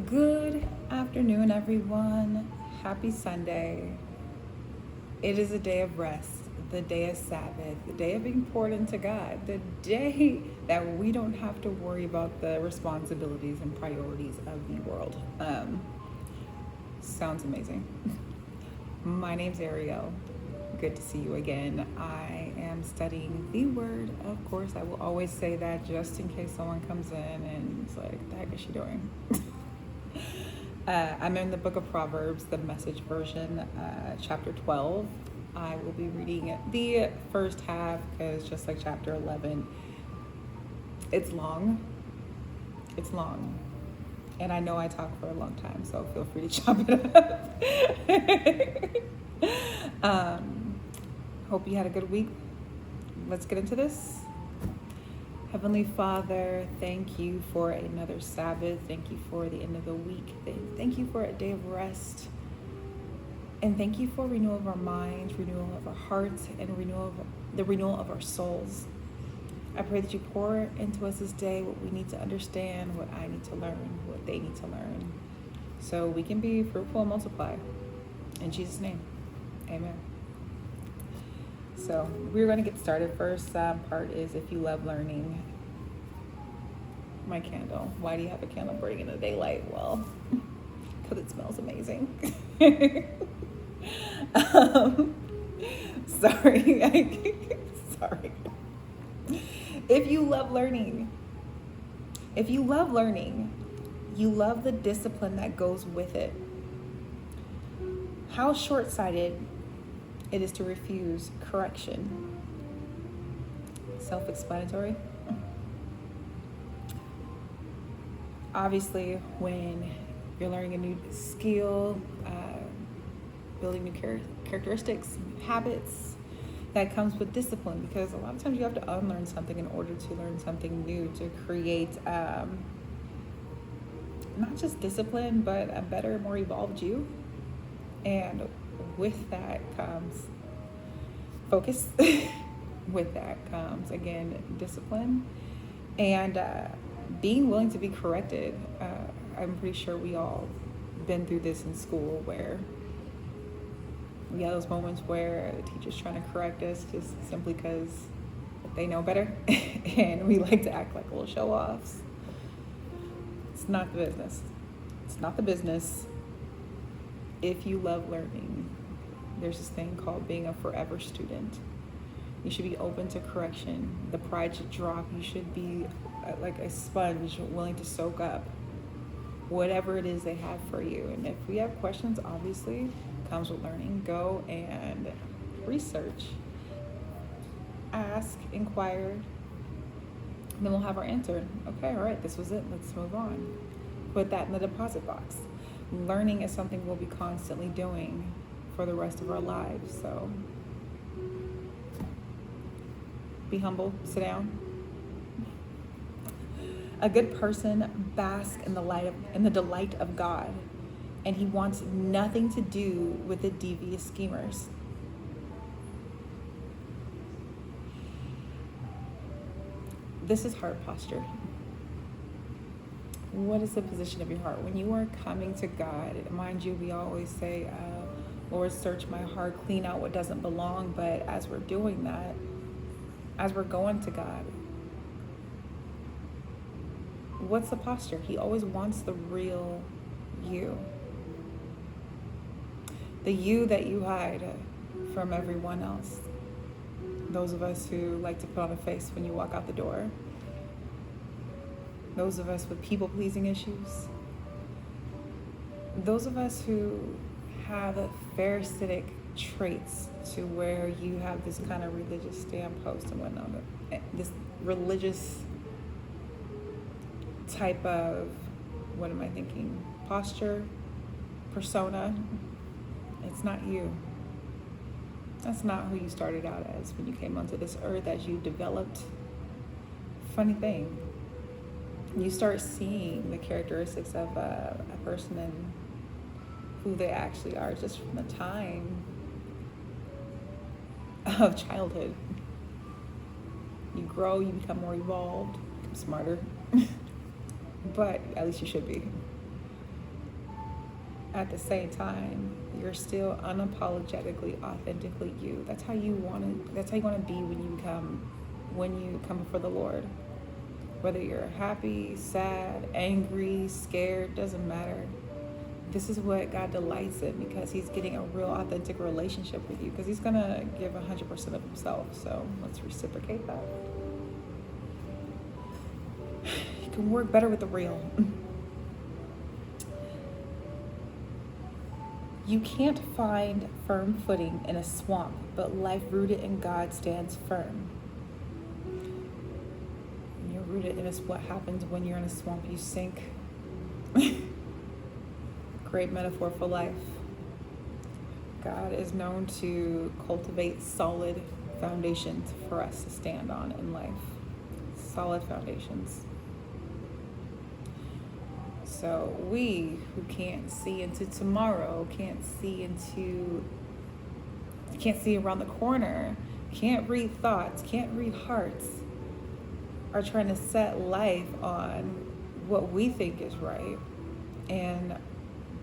Good afternoon, everyone. Happy Sunday. It is a day of rest, the day of Sabbath, the day of being poured into God, the day that we don't have to worry about the responsibilities and priorities of the world. Sounds amazing. My name's Ariel. Good to see you again. I am studying the Word. Of course, I will always say that just in case someone comes in and is like, the heck is she doing? I'm in the book of Proverbs, the Message version, chapter 12. I will be reading the first half because just like chapter 11, it's long. It's long. And I know I talk for a long time, so feel free to chop it up. Hope you had a good week. Let's get into this. Heavenly Father, thank you for another Sabbath. Thank you for the end of the week. Thank you for a day of rest. And thank you for renewal of our minds, renewal of our hearts, and the renewal of our souls. I pray that you pour into us this day what we need to understand, what I need to learn, what they need to learn, so we can be fruitful and multiply. In Jesus' name, amen. So we're going to get started. First part is if you love learning. My candle. Why do you have a candle burning in the daylight? Well, because it smells amazing. Sorry. Sorry. If you love learning, you love the discipline that goes with it. How short-sighted it is to refuse correction. Self-explanatory. Obviously, when you're learning a new skill, building new characteristics, habits, that comes with discipline, because a lot of times you have to unlearn something in order to learn something new, to create not just discipline, but a better, more evolved you. And with that comes focus. With that comes, again, discipline. And being willing to be corrected. I'm pretty sure we all been through this in school, where we have those moments where the teacher's trying to correct us just simply because they know better. And we like to act like little show-offs. It's not the business. It's not the business. If you love learning, there's this thing called being a forever student. You should be open to correction. The pride should drop. You should be like a sponge, willing to soak up whatever it is they have for you. And if we have questions, obviously, comes with learning. Go and research. Ask, inquire, and then we'll have our answer. Okay, all right, this was it. Let's move on. Put that in the deposit box. Learning is something we'll be constantly doing for the rest of our lives. So be humble, sit down. A good person basks in the delight of God, and he wants nothing to do with the devious schemers. This is heart posture. What is the position of your heart? When you are coming to God, mind you, we always say, Lord, search my heart, clean out what doesn't belong. But as we're doing that, as we're going to God, what's the posture? He always wants the real you. The you that you hide from everyone else. Those of us who like to put on a face when you walk out the door. Those of us with people-pleasing issues. Those of us who have Pharisaic traits, to where you have this kind of religious standpost and whatnot. This religious type of, what am I thinking? Posture, persona. It's not you. That's not who you started out as when you came onto this earth, as you developed. Funny thing. You start seeing the characteristics of a person and who they actually are just from the time of childhood. You grow, you become more evolved, become smarter. But at least you should be. at the same time, you're still unapologetically, authentically you. That's how you want to. That's how you want to be when you come before the Lord. Whether you're happy, sad, angry, scared, doesn't matter. This is what God delights in, because He's getting a real authentic relationship with you, because He's gonna give 100% of Himself. So let's reciprocate that. You can work better with the real. You can't find firm footing in a swamp, but life rooted in God stands firm. When you're rooted in what happens when you're in a swamp, you sink. Great metaphor for life. God is known to cultivate solid foundations for us to stand on in life. Solid foundations. So we who can't see into tomorrow, can't see around the corner, can't read thoughts, can't read hearts, are trying to set life on what we think is right. And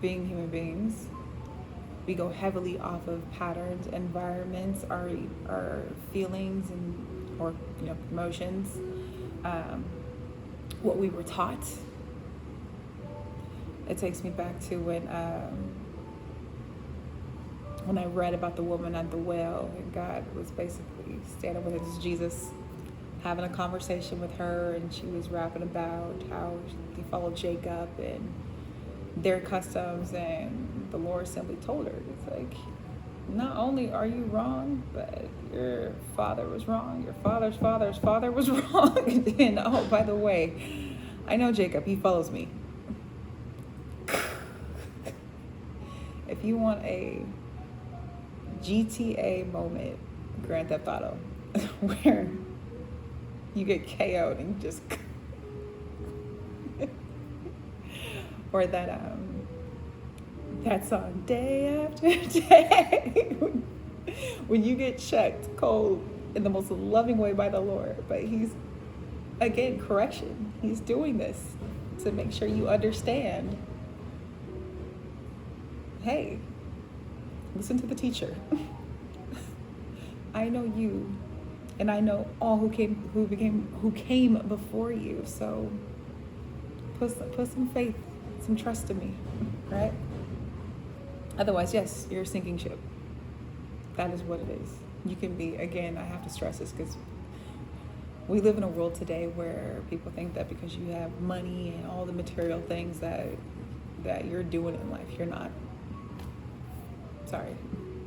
being human beings, we go heavily off of patterns, environments, our feelings, or emotions, what we were taught. It takes me back to when I read about the woman at the well, and God was basically standing with us, Jesus, having a conversation with her, and she was rapping about how he followed Jacob and their customs, and the Lord simply told her, it's like, not only are you wrong, but your father was wrong, your father's father's father was wrong. And oh, by the way, I know Jacob, he follows me. If you want a GTA moment, Grand Theft Auto, where you get KO'd and just or that song, Day After Day, when you get checked cold in the most loving way by the Lord. But He's, again, correction. He's doing this to make sure you understand. Hey, listen to the teacher. I know you, and I know all who came before you. So put some faith, some trust in me, right? Otherwise, yes, you're a sinking ship. That is what it is. You can be, again, I have to stress this because we live in a world today where people think that because you have money and all the material things that you're doing in life, you're not. Sorry,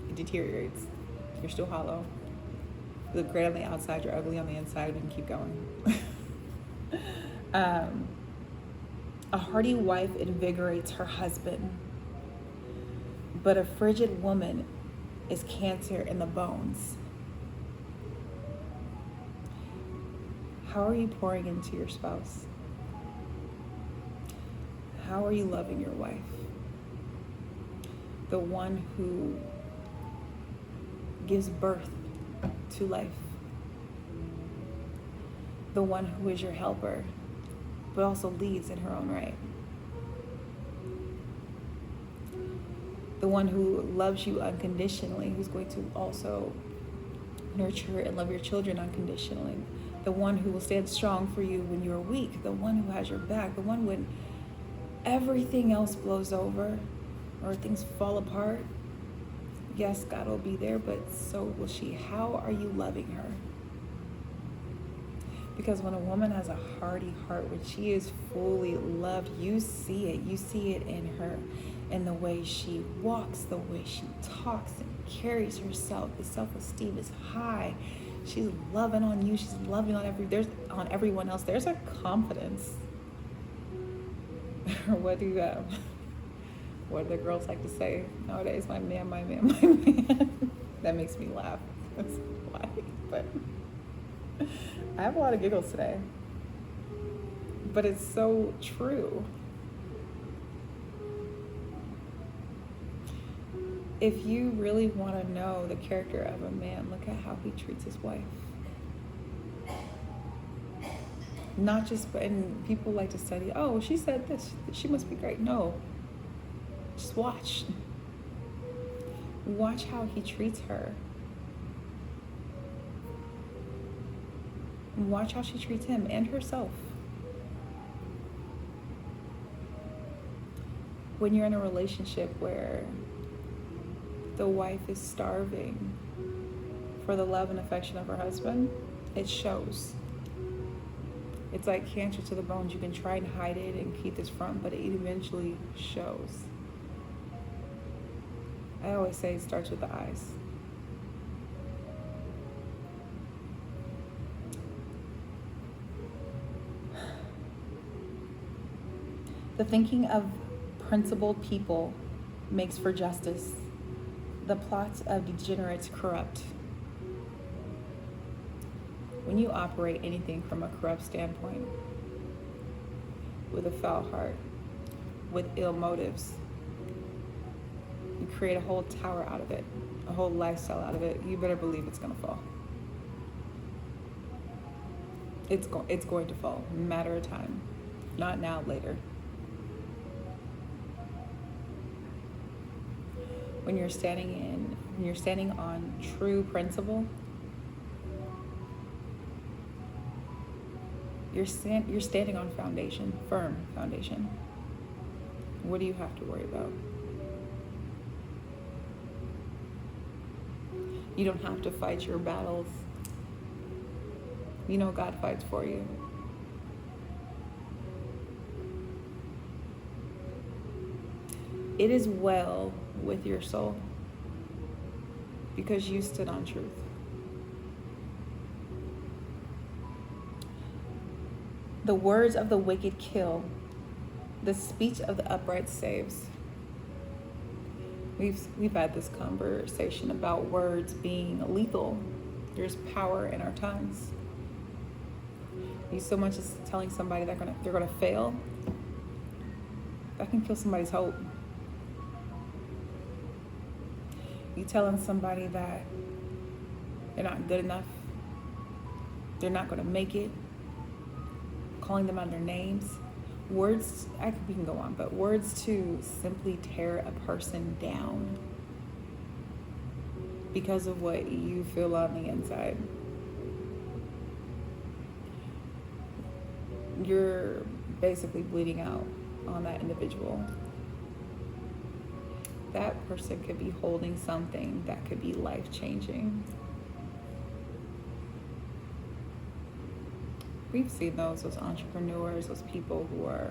it deteriorates. You're still hollow. You look great on the outside, you're ugly on the inside. We can keep going. A hearty wife invigorates her husband, but a frigid woman is cancer in the bones. How are you pouring into your spouse? How are you loving your wife? The one who gives birth to life. The one who is your helper, but also leads in her own right. The one who loves you unconditionally, who's going to also nurture and love your children unconditionally. The one who will stand strong for you when you're weak. The one who has your back. The one when everything else blows over or things fall apart. Yes, God will be there, but so will she. How are you loving her? Because when a woman has a hearty heart, when she is fully loved, you see it. You see it in her, in the way she walks, the way she talks and carries herself. The self-esteem is high. She's loving on you. She's loving on everyone else. There's a confidence. What do the girls like to say nowadays? My man, my man, my man. That makes me laugh. That's why. But I have a lot of giggles today. But it's so true. If you really want to know the character of a man, look at how he treats his wife. Not just, and people like to study, oh, she said this, she must be great. No. Just watch. Watch how he treats her. Watch how she treats him and herself. When you're in a relationship where the wife is starving for the love and affection of her husband, it shows. It's like cancer to the bones. You can try and hide it and keep this front, but it eventually shows. I always say it starts with the eyes. The thinking of principled people makes for justice. The plots of degenerates corrupt. When you operate anything from a corrupt standpoint, with a foul heart, with ill motives, you create a whole tower out of it, a whole lifestyle out of it, you better believe it's going to fall. It's going to fall, matter of time. Not now, later. When you're standing on true principle, you're standing on foundation, firm foundation. What do you have to worry about? You don't have to fight your battles. You know God fights for you. It is well with your soul because you stood on truth. The words of the wicked kill. The speech of the upright saves. We've had this conversation about words being lethal. There's power in our tongues. You so much as telling somebody they're gonna fail, that can kill somebody's hope. You telling somebody that they're not good enough, they're not gonna make it, calling them out their names. Words, we can go on, but words to simply tear a person down because of what you feel on the inside. You're basically bleeding out on that individual. That person could be holding something that could be life-changing. We've seen those entrepreneurs, those people who are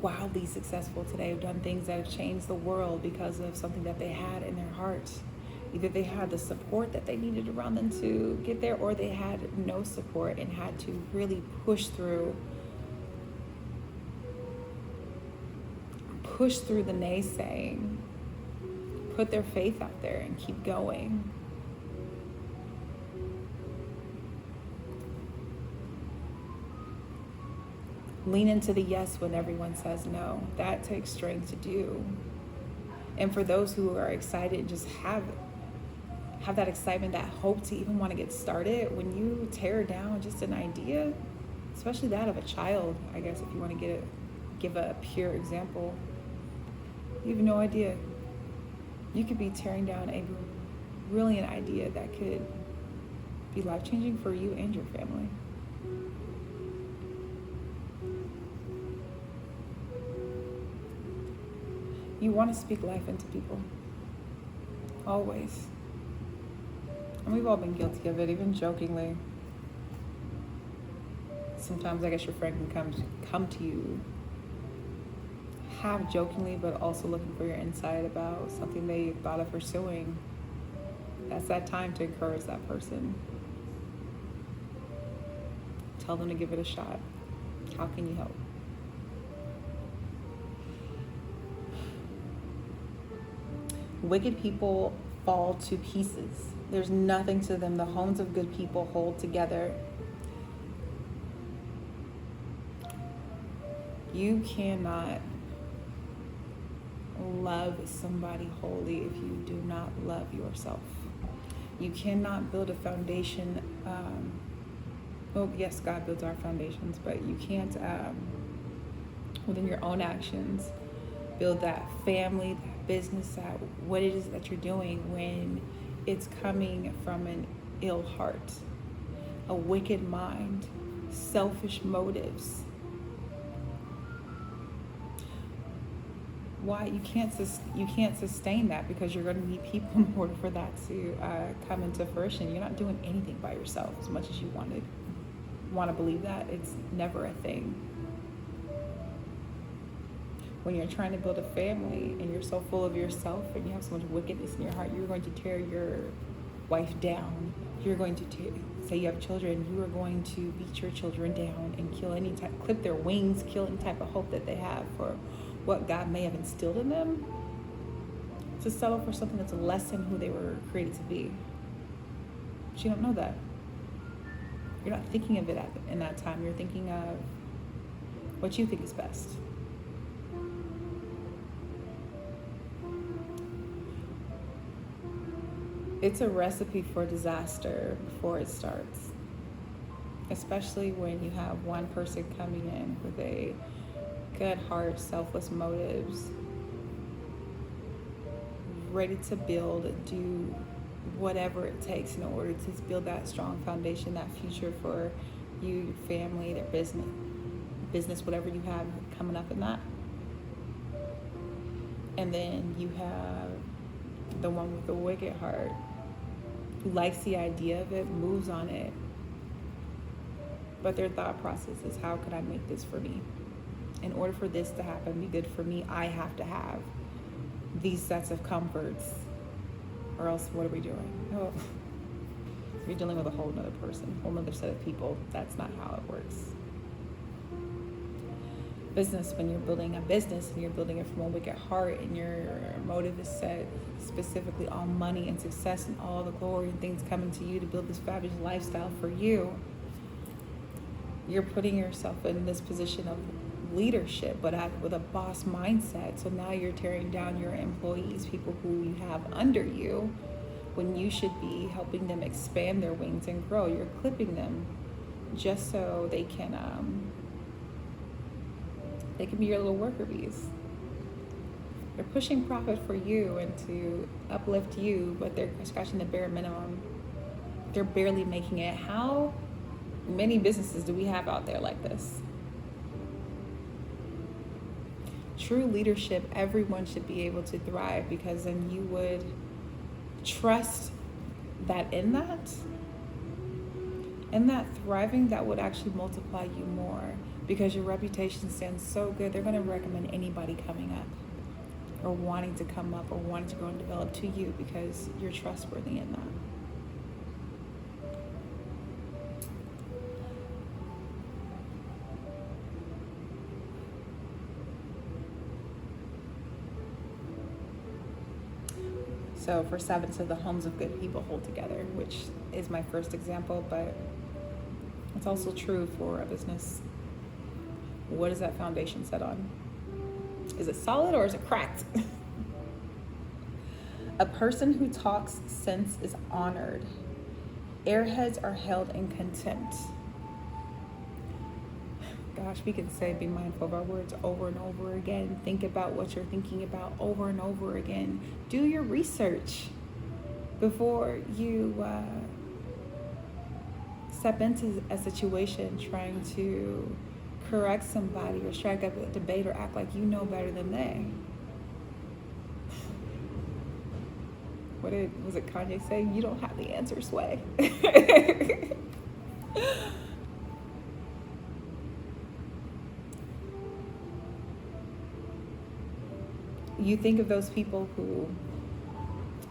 wildly successful today, have done things that have changed the world because of something that they had in their heart. Either they had the support that they needed around them to get there, or they had no support and had to really push through the naysaying, put their faith out there and keep going. Lean into the yes when everyone says no. That takes strength to do. And for those who are excited, just have that excitement, that hope to even want to get started. When you tear down just an idea, especially that of a child, I guess if you want to give a pure example, you have no idea. You could be tearing down a brilliant idea that could be life-changing for you and your family. You want to speak life into people. Always. And we've all been guilty of it, even jokingly. Sometimes I guess your friend can come to you half jokingly, but also looking for your insight about something they thought of pursuing. That's that time to encourage that person. Tell them to give it a shot. How can you help? Wicked people fall to pieces. There's nothing to them. The homes of good people hold together. You cannot love somebody wholly if you do not love yourself. You cannot build a foundation. Well, yes, God builds our foundations, but you can't, within your own actions, build that family, that business, that what it is that you're doing when it's coming from an ill heart, a wicked mind, selfish motives. Why you can't sustain that, because you're going to need people in order for that to come into fruition. You're not doing anything by yourself as much as you want to believe that. It's never a thing. When you're trying to build a family and you're so full of yourself and you have so much wickedness in your heart, you're going to tear your wife down. You're going to say you have children, you are going to beat your children down and clip their wings, kill any type of hope that they have for what God may have instilled in them, to settle for something that's less than who they were created to be. But you don't know that. You're not thinking of it in that time. You're thinking of what you think is best. It's a recipe for disaster before it starts, especially when you have one person coming in with a good heart, selfless motives, ready to build, do whatever it takes in order to build that strong foundation, that future for you, your family, their business, whatever you have coming up in that. And then you have the one with the wicked heart, who likes the idea of it, moves on it, but their thought process is, how could I make this for me? In order for this to happen, be good for me, I have to have these sets of comforts, or else what are we doing? Oh, you're dealing with a whole nother person, a whole nother set of people. That's not how it works. Business, when you're building a business and you're building it from a wicked heart and your motive is set specifically on money and success and all the glory and things coming to you to build this fabulous lifestyle for you, you're putting yourself in this position of leadership, but with a boss mindset. So now you're tearing down your employees, people who you have under you, when you should be helping them expand their wings and grow. You're clipping them just so they can be your little worker bees. They're pushing profit for you and to uplift you, but they're scratching the bare minimum. They're barely making it. How many businesses do we have out there like this? True leadership, everyone should be able to thrive, because then you would trust that in that thriving, that would actually multiply you more, because your reputation stands so good. They're going to recommend anybody coming up or wanting to come up or wanting to grow and develop to you, because you're trustworthy in that. So for 7, so the homes of good people hold together, which is my first example, but it's also true for a business. What is that foundation set on? Is it solid or is it cracked? A person who talks sense is honored. Airheads are held in contempt. Gosh, we can say be mindful of our words over and over again. Think about what you're thinking about over and over again. Do your research before you step into a situation trying to correct somebody or strike up a debate or act like you know better than they. Was it Kanye saying? You don't have the answer, Sway. You think of those people who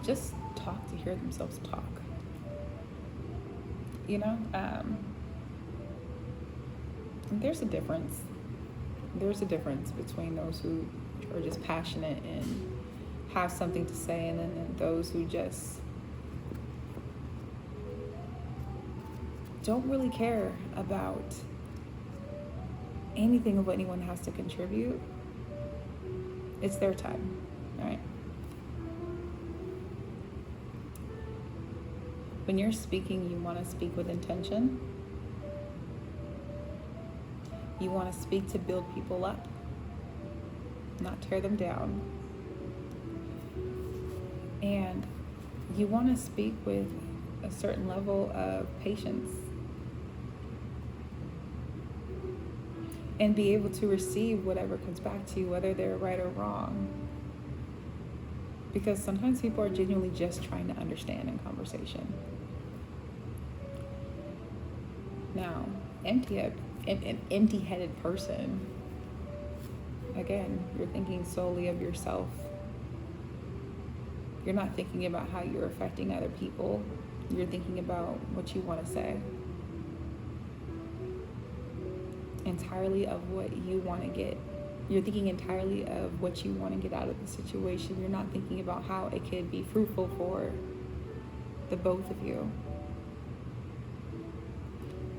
just talk to hear themselves talk. You know, there's a difference. There's a difference between those who are just passionate and have something to say, and then those who just don't really care about anything of what anyone has to contribute. It's their time, right? When you're speaking, you want to speak with intention. You want to speak to build people up, not tear them down. And you want to speak with a certain level of patience and be able to receive whatever comes back to you, whether they're right or wrong. Because sometimes people are genuinely just trying to understand in conversation. Now, an empty-headed person, again, you're thinking solely of yourself. You're not thinking about how you're affecting other people. You're thinking about what you want to say. Entirely of what you want to get. You're thinking entirely of what you want to get out of the situation. You're not thinking about how it could be fruitful for the both of you.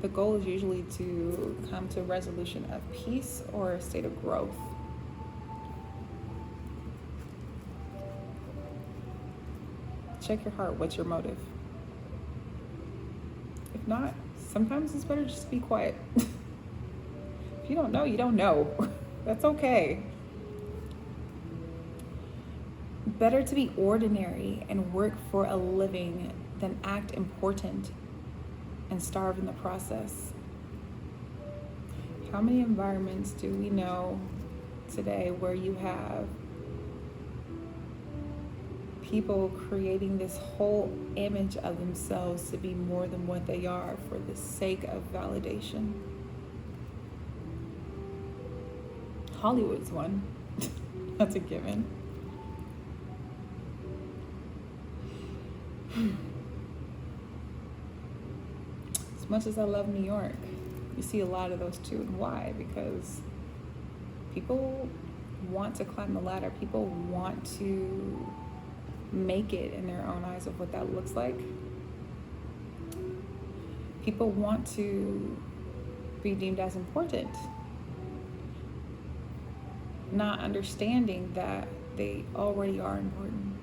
The goal is usually to come to a resolution of peace or a state of growth. Check your heart. What's your motive? If not, sometimes it's better just to be quiet. If you don't know, you don't know. That's okay. Better to be ordinary and work for a living than act important and starve in the process. How many environments do we know today where you have people creating this whole image of themselves to be more than what they are for the sake of validation? Hollywood's one. That's a given. As much as I love New York, you see a lot of those too. And why? Because people want to climb the ladder. People want to make it in their own eyes of what that looks like. People want to be deemed as important, not understanding that they already are important.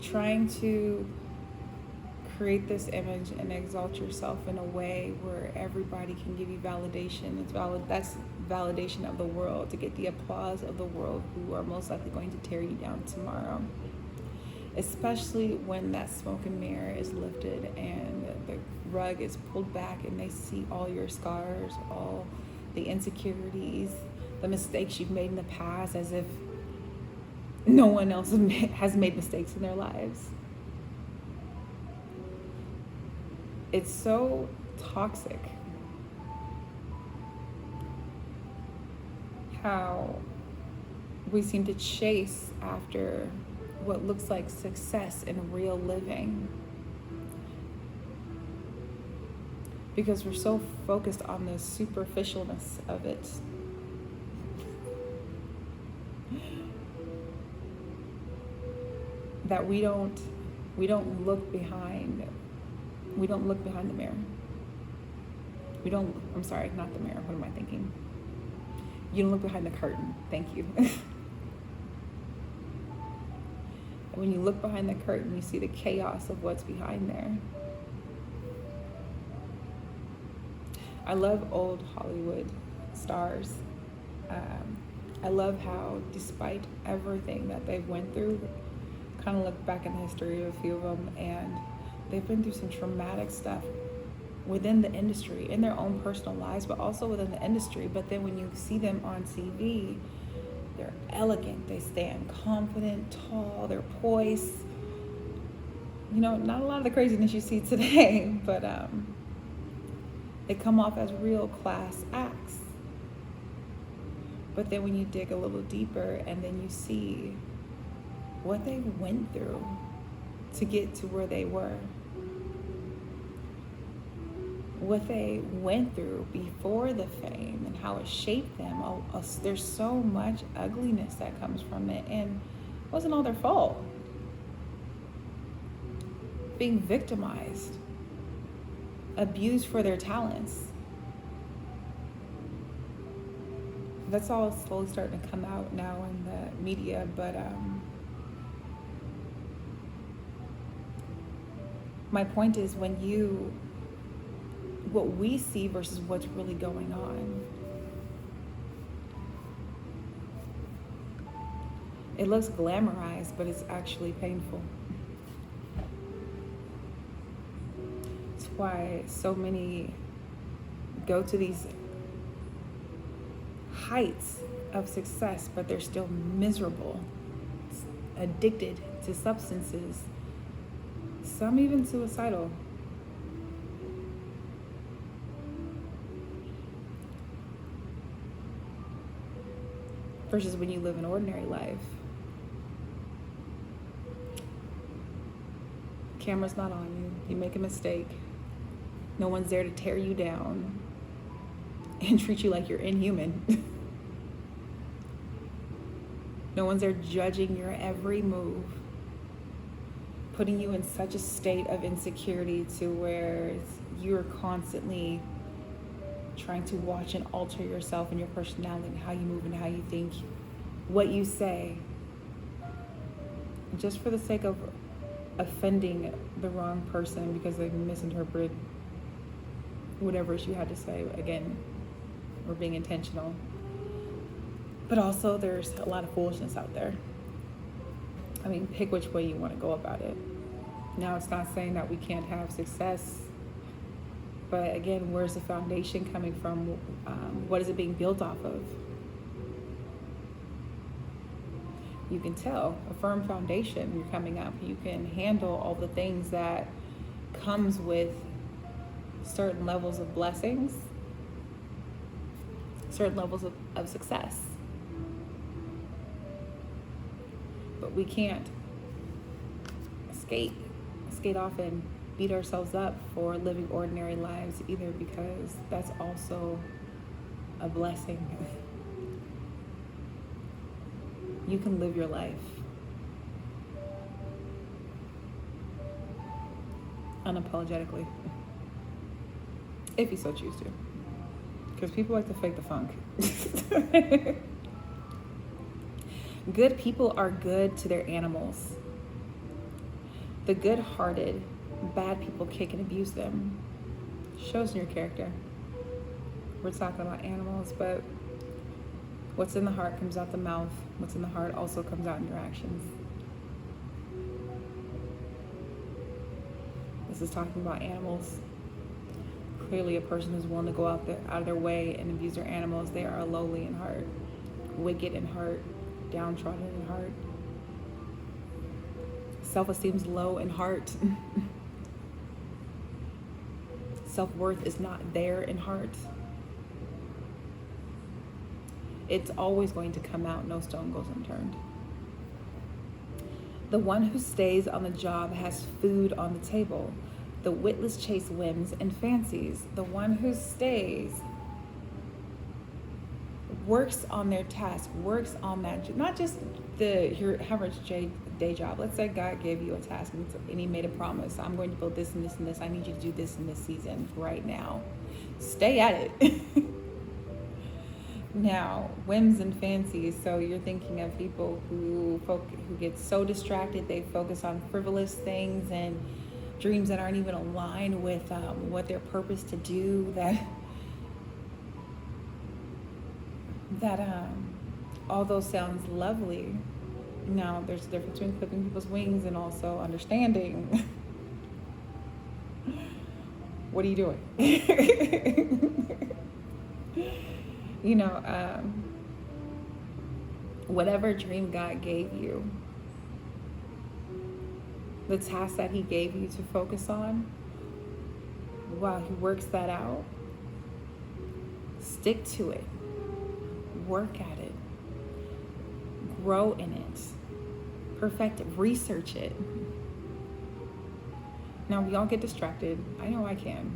Trying to create this image and exalt yourself in a way where everybody can give you validation. That's validation of the world, to get the applause of the world, who are most likely going to tear you down tomorrow. Especially when that smoke and mirror is lifted and the rug is pulled back and they see all your scars, all the insecurities, the mistakes you've made in the past, as if no one else has made mistakes in their lives. It's so toxic how we seem to chase after what looks like success in real living, because we're so focused on the superficialness of it. That we don't look behind the mirror. I'm sorry, not the mirror. What am I thinking? You don't look behind the curtain. Thank you. And when you look behind the curtain, you see the chaos of what's behind there. I love old Hollywood stars. I love how, despite everything that they've went through, kind of look back in the history of a few of them, and they've been through some traumatic stuff within the industry, in their own personal lives, but also within the industry. But then when you see them on TV, they're elegant, they stand confident, tall, they're poised. You know, not a lot of the craziness you see today, but they come off as real class acts. But then when you dig a little deeper and then you see what they went through to get to where they were, what they went through before the fame and how it shaped them. There's so much ugliness that comes from it, and it wasn't all their fault. Being victimized, abused for their talents. That's all slowly starting to come out now in the media, but my point is, when you what we see versus what's really going on. It looks glamorized, but it's actually painful. It's why so many go to these heights of success, but they're still miserable, addicted to substances, some even suicidal. Versus when you live an ordinary life. Camera's not on you. You make a mistake. No one's there to tear you down and treat you like you're inhuman. No one's there judging your every move, putting you in such a state of insecurity to where you're constantly trying to watch and alter yourself and your personality and how you move and how you think, what you say, just for the sake of offending the wrong person because they misinterpreted whatever you had to say. Again, we're being intentional. But also there's a lot of foolishness out there. I mean, pick which way you want to go about it. Now, it's not saying that we can't have success, but again, where's the foundation coming from? What is it being built off of? You can tell a firm foundation. You're coming up. You can handle all the things that comes with certain levels of blessings, certain levels of success. But we can't skate off and beat ourselves up for living ordinary lives either, because that's also a blessing. You can live your life unapologetically if you so choose to, because people like to fake the funk. Good people are good to their animals. The good-hearted, bad people kick and abuse them. Shows in your character. We're talking about animals, but what's in the heart comes out the mouth. What's in the heart also comes out in your actions. This is talking about animals. Clearly, a person who's willing to go out of their way and abuse their animals, they are lowly in heart, wicked in heart, downtrodden in heart. Self-esteem's low in heart. Self-worth is not there in heart. It's always going to come out. No stone goes unturned. The one who stays on the job has food on the table. The witless chase whims and fancies. The one who stays works on their task, works on that, not just your average day job. Let's say God gave you a task and he made a promise. I'm going to build this and this and this. I need you to do this in this season right now. Stay at it. Now, whims and fancies. So you're thinking of people who get so distracted, they focus on frivolous things and dreams that aren't even aligned with what their purpose to do, that although sounds lovely, now there's a difference between clipping people's wings and also understanding. What are you doing? You know, whatever dream God gave you, the task that he gave you to focus on, while he works that out, stick to it. Work at it. Grow in it. Perfect it. Research it. Now, we all get distracted. I know I can.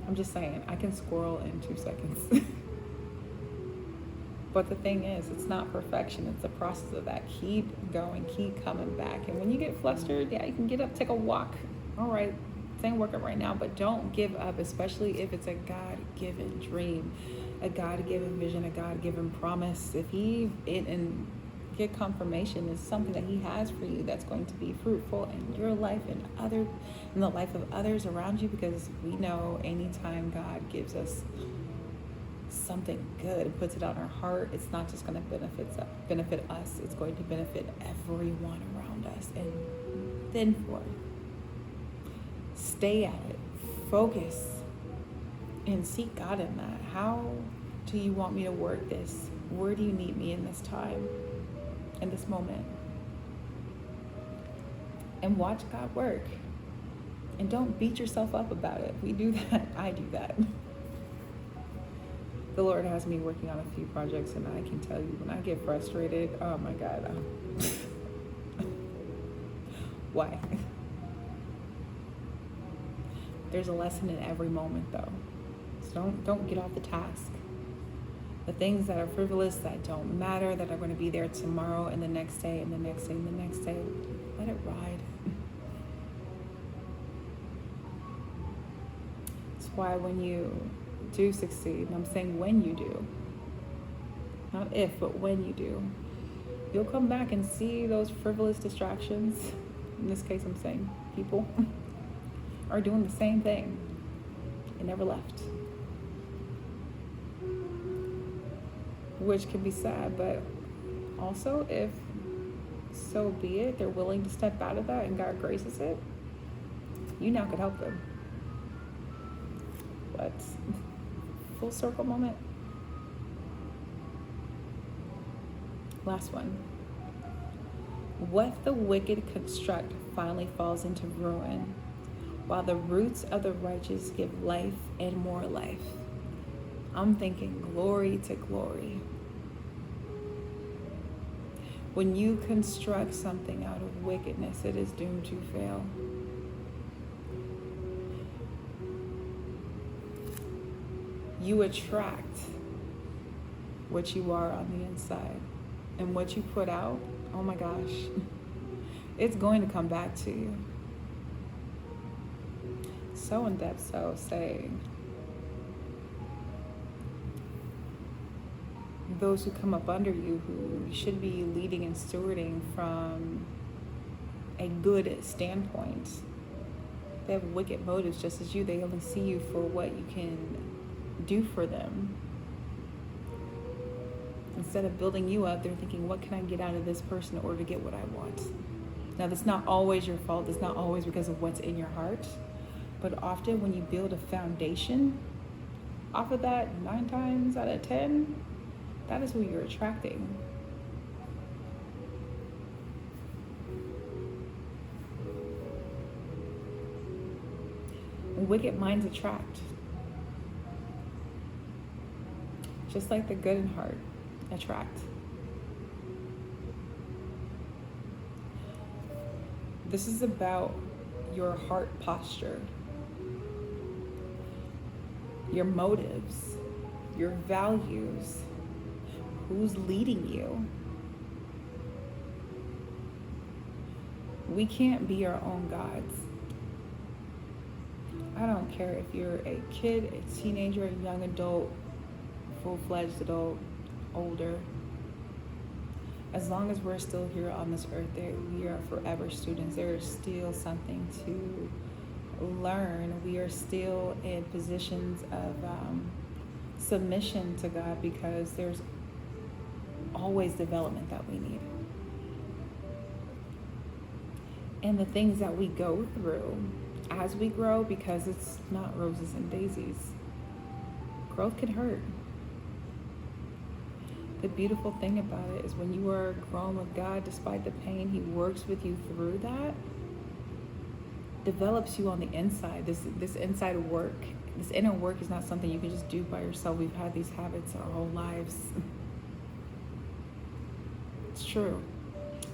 I'm just saying, I can squirrel in 2 seconds. But the thing is, it's not perfection. It's the process of that. Keep going. Keep coming back. And when you get flustered, yeah, you can get up, take a walk. All right, it ain't working right now, but don't give up, especially if it's a God-given dream, a God-given vision, a God-given promise. If he, and get confirmation is something that he has for you that's going to be fruitful in your life and in the life of others around you, because we know anytime God gives us something good and puts it on our heart, it's not just going to benefit us, it's going to benefit everyone around us. And then stay at it, focus, and seek God in that. How do you want me to work this? Where do you need me in this time, in this moment? And watch God work. And don't beat yourself up about it. We do that. I do that. The Lord has me working on a few projects, and I can tell you, when I get frustrated, oh my God. Why? There's a lesson in every moment, though. So don't get off the task. The things that are frivolous, that don't matter, that are going to be there tomorrow and the next day and the next day and the next day, let it ride. That's why when you do succeed, and I'm saying when you do, not if, but when you do, you'll come back and see those frivolous distractions. In this case, I'm saying people are doing the same thing. They never left. Which can be sad, but also, if so be it, they're willing to step out of that and God graces it, you now could help them. But full circle moment. Last one. What the wicked construct finally falls into ruin, while the roots of the righteous give life and more life. I'm thinking glory to glory. When you construct something out of wickedness, it is doomed to fail. You attract what you are on the inside. And what you put out, oh my gosh, it's going to come back to you. So in depth, so saying, those who come up under you, who should be leading and stewarding from a good standpoint, they have wicked motives just as you. They only see you for what you can do for them. Instead of building you up, they're thinking, what can I get out of this person in order to get what I want? Now, that's not always your fault. It's not always because of what's in your heart. But often when you build a foundation off of that, 9 times out of 10, that is who you're attracting. Wicked minds attract. Just like the good in heart attract. This is about your heart posture, your motives, your values, who's leading you. We can't be our own gods. I don't care if you're a kid, a teenager, a young adult, full-fledged adult, older. As long as we're still here on this earth, we are forever students. There is still something to learn. We are still in positions of submission to God, because there's always development that we need. And the things that we go through as we grow, because it's not roses and daisies, growth can hurt. The beautiful thing about it is when you are growing with God, despite the pain, He works with you through that, develops you on the inside. This inside work, this inner work is not something you can just do by yourself. We've had these habits our whole lives. It's true.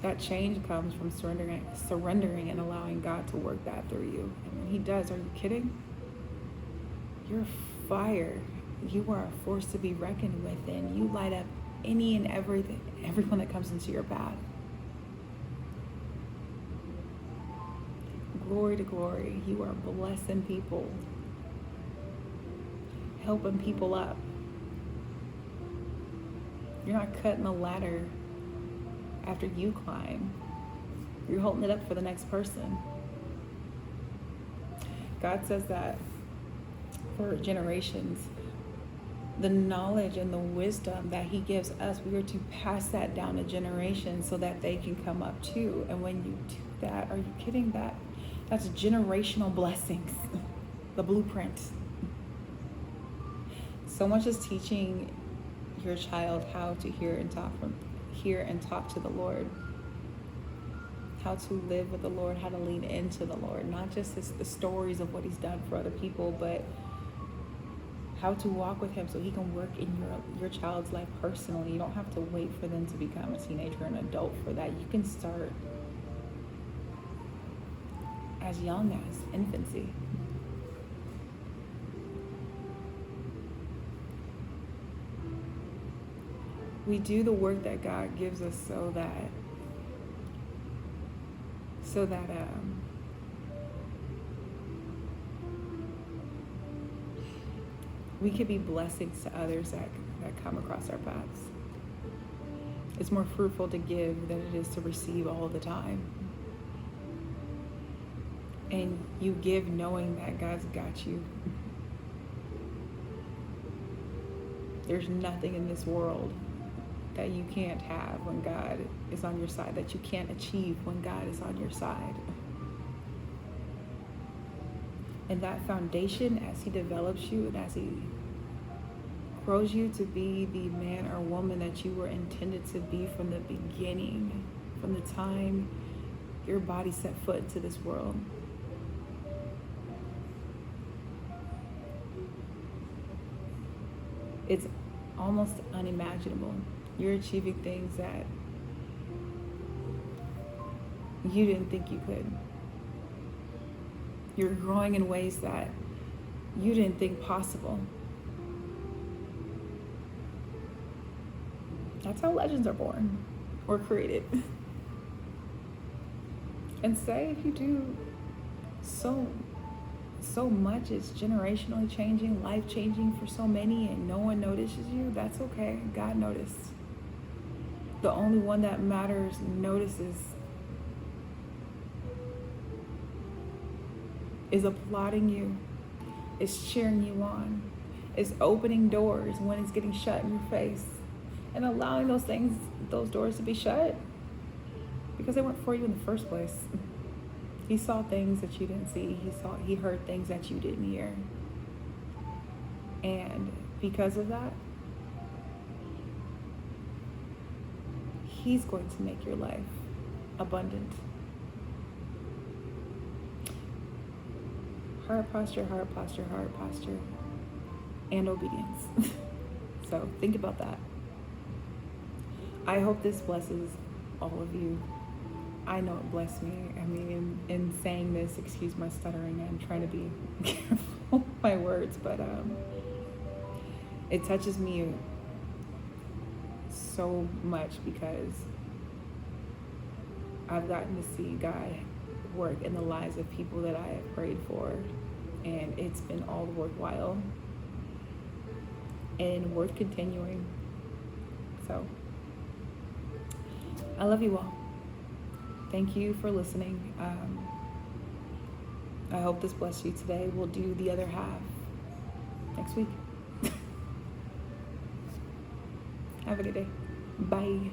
That change comes from surrendering and allowing God to work that through you. And when He does, are you kidding? You're fire. You are a force to be reckoned with, and you light up any and everyone that comes into your path. Glory to glory. You are blessing people, helping people up. You're not cutting the ladder after you climb. You're holding it up for the next person. God says that for generations, the knowledge and the wisdom that he gives us, we are to pass that down to generations so that they can come up too. And when you do that, are you kidding? That's generational blessings, the blueprint. So much is teaching your child how to hear and talk to the Lord, how to live with the Lord, how to lean into the Lord, not just the stories of what he's done for other people, but how to walk with him so he can work in your child's life personally. You don't have to wait for them to become a teenager or an adult for that. You can start as young as infancy. We do the work that God gives us so that we could be blessings to others that come across our paths. It's more fruitful to give than it is to receive all the time. And you give knowing that God's got you. There's nothing in this world that you can't have when God is on your side, that you can't achieve when God is on your side. And that foundation, as he develops you and as he grows you to be the man or woman that you were intended to be from the beginning, from the time your body set foot into this world. It's almost unimaginable. You're achieving things that you didn't think you could. You're growing in ways that you didn't think possible. That's how legends are born or created. And say if you do so much, it's generationally changing, life changing for so many, and no one notices you, that's okay. God noticed. The only one that matters notices, is applauding you, is cheering you on, is opening doors when it's getting shut in your face, and allowing those doors to be shut because they weren't for you in the first place. He saw things that you didn't see. He heard things that you didn't hear. And because of that, he's going to make your life abundant. Heart posture, heart posture, heart posture, and obedience. So think about that. I hope this blesses all of you. I know it blessed me. I mean, in saying this, excuse my stuttering, I'm trying to be careful with my words, but it touches me so much because I've gotten to see God work in the lives of people that I have prayed for, and it's been all worthwhile and worth continuing. So I love you all. Thank you for listening. I hope this blessed you today. We'll do the other half next week. Have a good day. Bye.